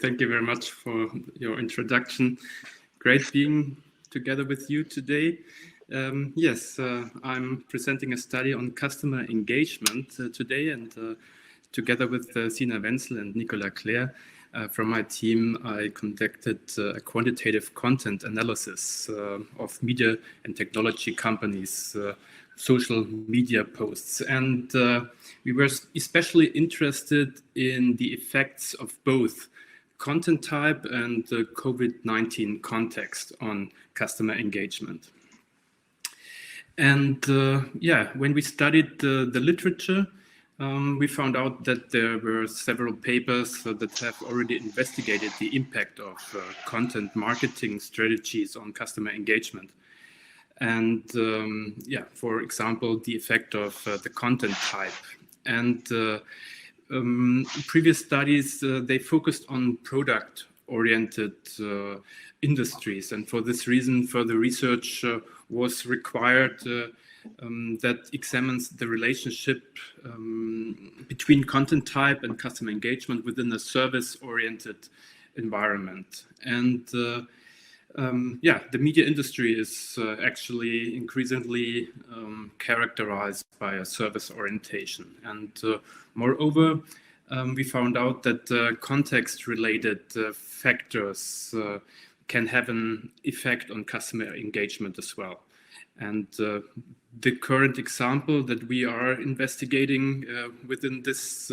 Thank you very much for your introduction. Great being together with you today. Yes, I'm presenting a study on customer engagement today, and together with Sina Wenzel and Nicolas Claire from my team, I conducted a quantitative content analysis of media and technology companies' social media posts. And we were especially interested in the effects of both content type and the COVID-19 context on customer engagement. And when we studied the literature, we found out that there were several papers that have already investigated the impact of content marketing strategies on customer engagement. And for example, the effect of the content type. And previous studies, they focused on product-oriented industries. And for this reason, further research was required that examines the relationship between content type and customer engagement within a service-oriented environment. And the media industry is actually increasingly characterized by a service orientation. And moreover, we found out that context-related factors can have an effect on customer engagement as well. And the current example that we are investigating within this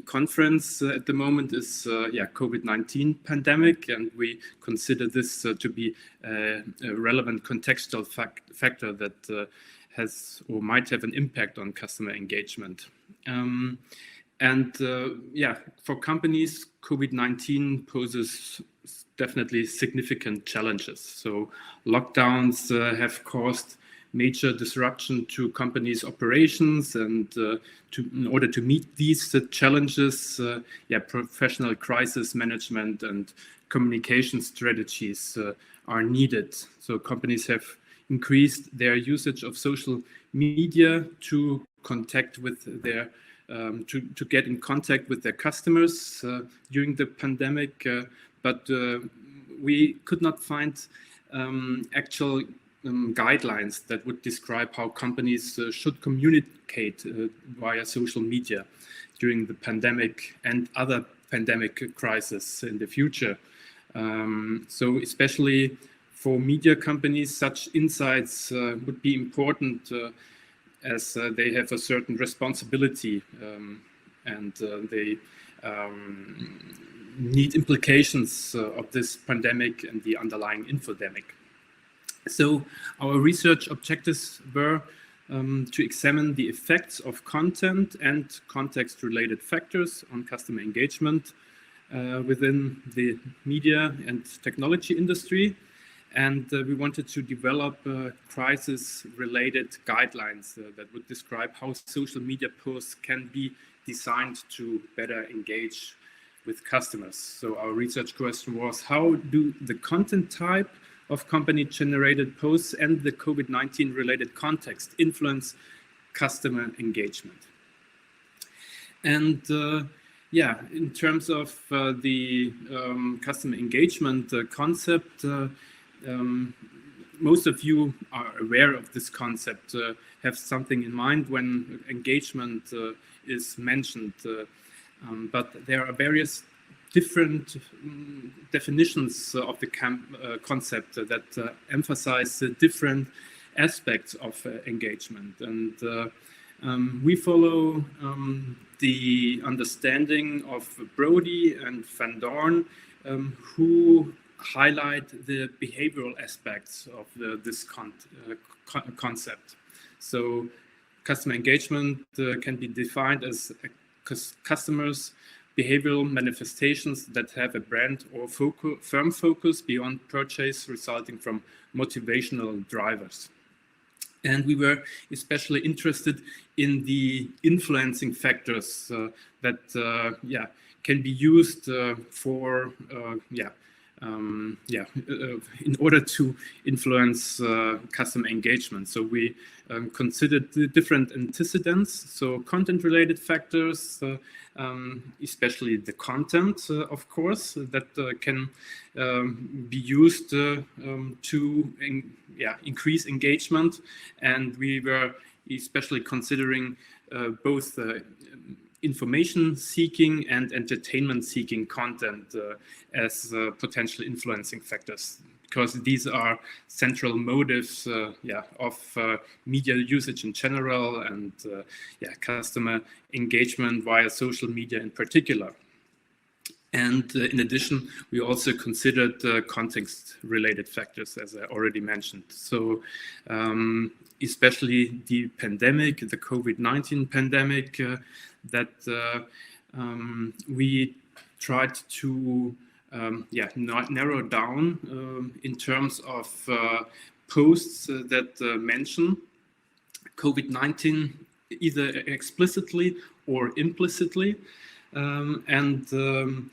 conference at the moment is COVID-19 pandemic, and we consider this to be a relevant contextual factor that has or might have an impact on customer engagement. For companies, COVID-19 poses definitely significant challenges. So lockdowns have caused major disruption to companies' operations, and in order to meet these challenges, professional crisis management and communication strategies are needed. So companies have increased their usage of social media to contact with their to get in contact with their customers during the pandemic, but we could not find actual guidelines that would describe how companies should communicate via social media during the pandemic and other pandemic crises in the future. So especially for media companies, such insights would be important as they have a certain responsibility and they need implications of this pandemic and the underlying infodemic. So our research objectives were to examine the effects of content and context-related factors on customer engagement within the media and technology industry. And we wanted to develop crisis-related guidelines that would describe how social media posts can be designed to better engage with customers. So our research question was, how do the content type of company-generated posts and the COVID-19 related context influence customer engagement? And in terms of the customer engagement concept, most of you are aware of this concept, have something in mind when engagement is mentioned, but there are various different definitions of the concept that emphasize different aspects of engagement. And we follow the understanding of Brody and Van Dorn, who highlight the behavioral aspects of this concept. So customer engagement can be defined as customers' behavioral manifestations that have a brand or firm focus beyond purchase, resulting from motivational drivers. And we were especially interested in the influencing factors that can be used for in order to influence customer engagement. So we considered the different antecedents, so content-related factors, especially the content, of course, that can be used to increase engagement. And we were especially considering both information-seeking and entertainment-seeking content as potential influencing factors, because these are central motives of media usage in general and customer engagement via social media in particular. And in addition, we also considered context-related factors, as I already mentioned. So especially the pandemic, the COVID-19 pandemic, that we tried to narrow down in terms of posts that mention COVID-19 either explicitly or implicitly, and the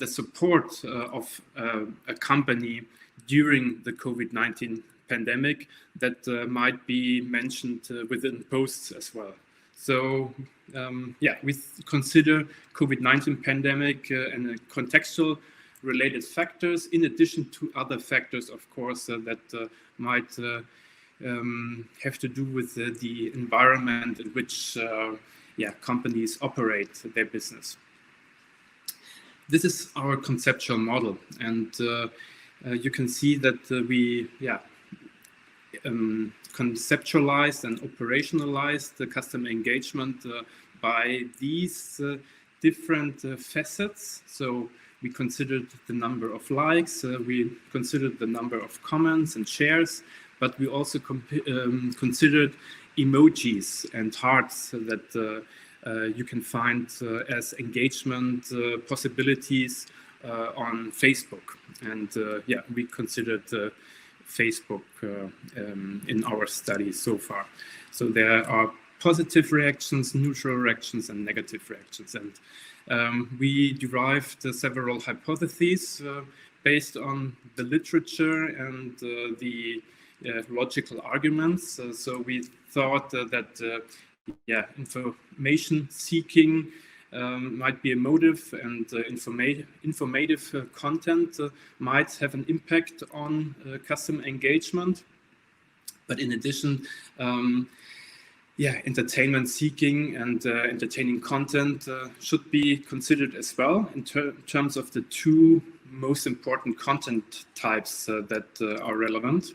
support of a company during the COVID-19 pandemic that might be mentioned within posts as well. So we consider COVID-19 pandemic and contextual related factors, in addition to other factors, of course, that might have to do with the environment in which companies operate their business. This is our conceptual model, and you can see that we conceptualized and operationalized the customer engagement by these different facets. So we considered the number of likes, we considered the number of comments and shares, but we also considered emojis and hearts that you can find as engagement possibilities on Facebook. And we considered Facebook in our study so far. So there are positive reactions, neutral reactions, and negative reactions. And we derived several hypotheses based on the literature and the logical arguments. So we thought that information seeking might be a motive, and informative content might have an impact on customer engagement. But in addition, entertainment seeking and entertaining content should be considered as well in terms of the two most important content types that are relevant.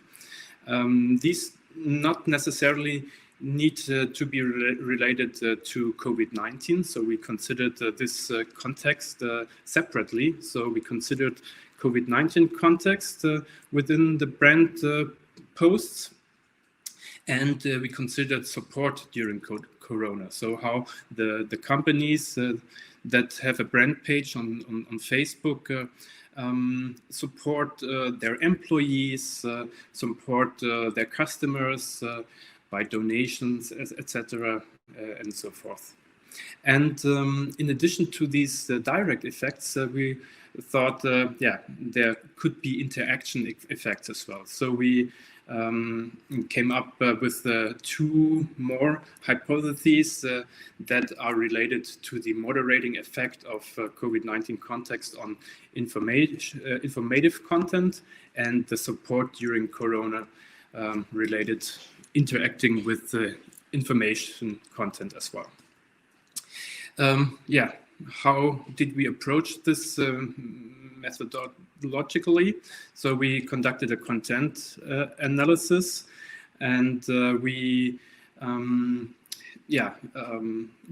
These not necessarily need to be related to COVID-19. So we considered this context separately. So we considered COVID-19 context within the brand posts, and we considered support during Corona. So how the companies that have a brand page on Facebook support their employees, support their customers, by donations, etc., and so forth. And in addition to these direct effects, we thought, there could be interaction effects as well. So we came up with two more hypotheses that are related to the moderating effect of COVID-19 context on informative content and the support during Corona related interacting with information content as well. How did we approach this methodologically? So we conducted a content analysis, and we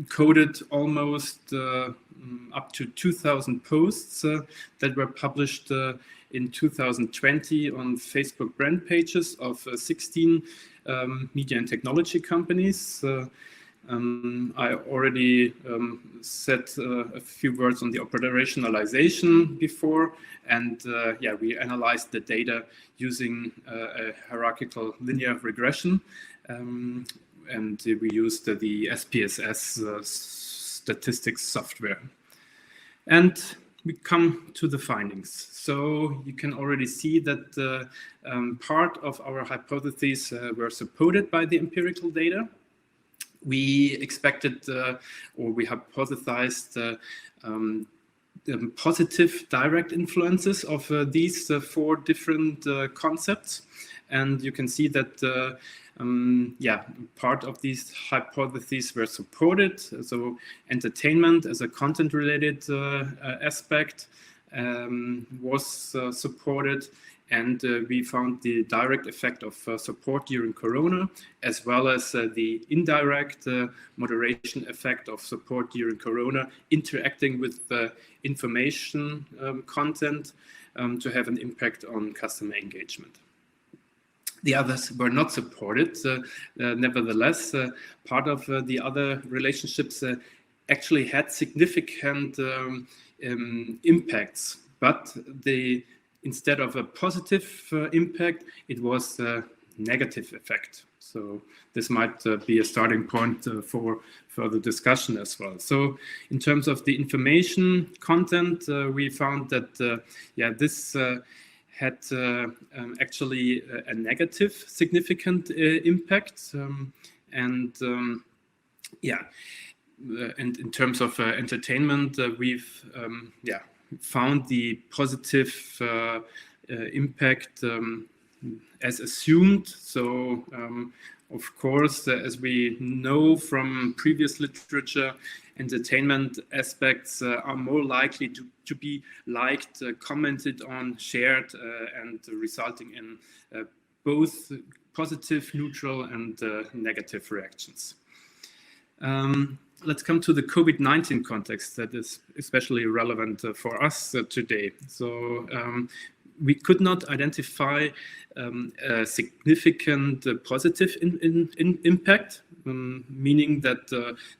coded almost up to 2,000 posts that were published in 2020 on Facebook brand pages of 16 media and technology companies. I already said a few words on the operationalization before, and we analyzed the data using a hierarchical linear regression, and we used the SPSS statistics software. And we come to the findings. So you can already see that part of our hypotheses were supported by the empirical data. We expected or we hypothesized positive direct influences of these 4 different concepts. And you can see that part of these hypotheses were supported. So entertainment as a content-related aspect was supported, and we found the direct effect of support during Corona, as well as the indirect moderation effect of support during Corona, interacting with the information content to have an impact on customer engagement. The others were not supported. Nevertheless, part of the other relationships actually had significant impacts, but instead of a positive impact, it was a negative effect. So this might be a starting point for further discussion as well. So in terms of the information content, we found that this had actually a negative significant impact. And in terms of entertainment, we've found the positive impact as assumed. So of course, as we know from previous literature, entertainment aspects are more likely to be liked, commented on, shared, and resulting in both positive, neutral, and negative reactions. Let's come to the COVID-19 context that is especially relevant for us today. So we could not identify a significant positive impact, meaning that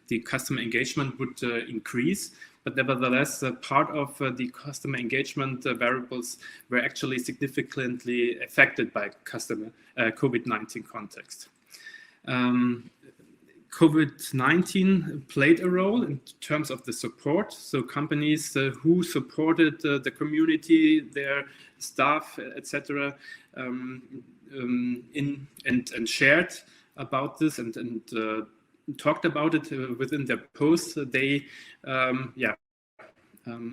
the customer engagement would increase. But nevertheless, part of the customer engagement variables were actually significantly affected by COVID-19 context. COVID-19 played a role in terms of the support. So companies who supported the community, their staff, etc., and shared about this and talked about it within their posts, they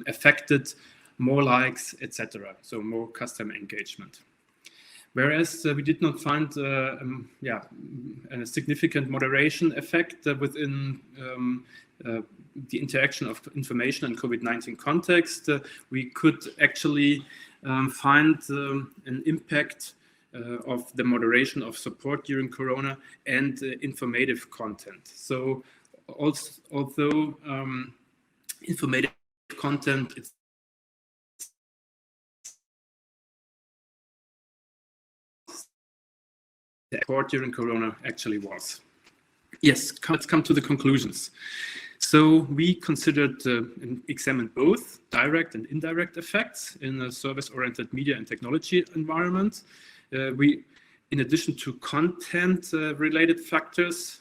affected more likes, etc. So more customer engagement. Whereas we did not find a significant moderation effect within the interaction of information and COVID-19 context, we could actually find an impact of the moderation of support during Corona and informative content. So although informative content is support during Corona actually was. Yes, let's come to the conclusions. So we considered and examined both direct and indirect effects in a service-oriented media and technology environment. We, in addition to content-related factors,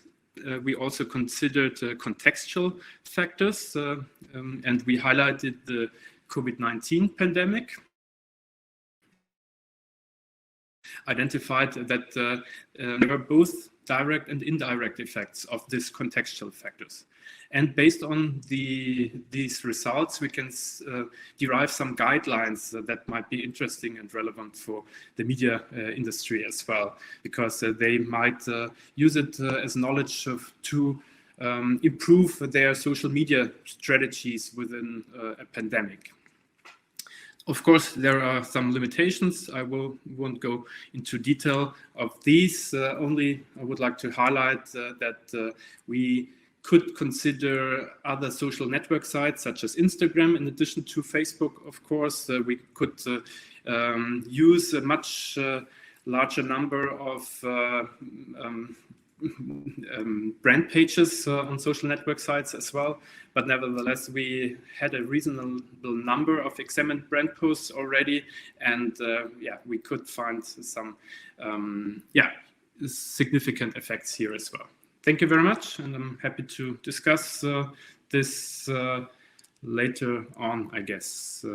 we also considered contextual factors, and we highlighted the COVID-19 pandemic. Identified that there were both direct and indirect effects of these contextual factors. And based on these results, we can derive some guidelines that might be interesting and relevant for the media industry as well, because they might use it as knowledge to improve their social media strategies within a pandemic. Of course, there are some limitations. I won't go into detail of these. Only I would like to highlight that we could consider other social network sites such as Instagram in addition to Facebook. Of course, we could use a much larger number of brand pages on social network sites as well, but nevertheless we had a reasonable number of examined brand posts already, and we could find some significant effects here as well. Thank you very much, and I'm happy to discuss this later on, I guess.